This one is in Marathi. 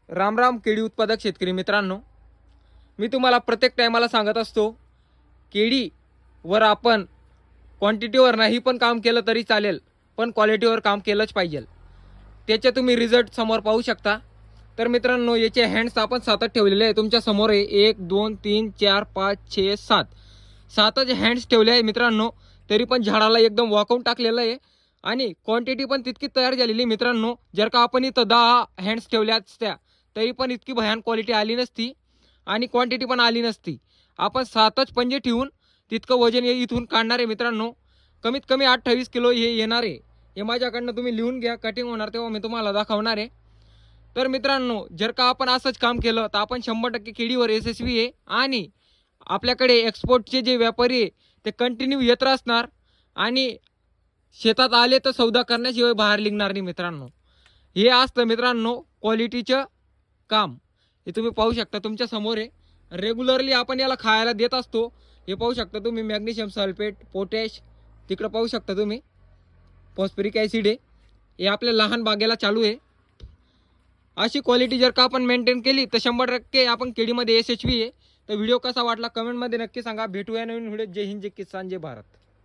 राम राम केळी उत्पादक शेतकरी मित्रांनो, मी तुम्हाला प्रत्येक टायमाला सांगत असतो, केळीवर आपण क्वांटिटीवर नाही पण काम केलं तरी चालेल, पण क्वालिटीवर काम केलंच पाहिजे. त्याचे तुम्ही रिझल्ट समोर पाहू शकता. तर मित्रांनो, याचे हँड्स आपण 7च ठेवलेले आहे. तुमच्या समोर आहे 1 2 3 4 5 6 7 7च हँड्स ठेवले आहे मित्रांनो. तरी पण झाडाला एकदम वाकवून टाकलेलं आहे आणि क्वांटिटी पण तितकी तयार झालेली मित्रांनो. जर का आपण इथं 10 हँड्स ठेवल्या असत्या तरी पण इतकी भयान क्वालिटी आली नसती आणि क्वांटिटी पण आली नसती. आपण 7च पंजे ठेवून तितकं वजन इथून काढणार आहे मित्रांनो. कमीत कमी 28 किलो हे येणार आहे. हे माझ्याकडनं तुम्ही लिहून घ्या, कटिंग होणार तेव्हा मी तुम्हाला दाखवणार आहे. तर मित्रांनो, जर का आपण असंच काम केलं तर आपण 100% केळीवर यशस्वी आहे आणि आपल्याकडे एक्सपोर्टचे जे व्यापारी आहे ते कंटिन्यू येत असणार आणि शेतात आले तर सौदा करण्याशिवाय बाहेर निघणार नाही मित्रांनो. हे असतं मित्रांनो क्वालिटीचं काम. हे तुम्ही पाहू शकता तुमच्या समोर आहे. रेग्युलरली आपण याला खायला देत असतो. हे पाहू शकता तुम्ही, मॅग्नेशियम सल्फेट, पोटॅश, तिकडं पाहू शकता तुम्ही फॉस्फरिक ॲसिड आहे. हे आपल्या लहान बागेला चालू आहे. अशी क्वालिटी जर का आपण मेंटेन केली तर 100% आपण केळीमध्ये यशस्वी आहे. तर व्हिडिओ कसा वाटला कमेंटमध्ये नक्की सांगा. भेटूया नवीन व्हिडिओ. जय हिंद, जय किसान, जय भारत.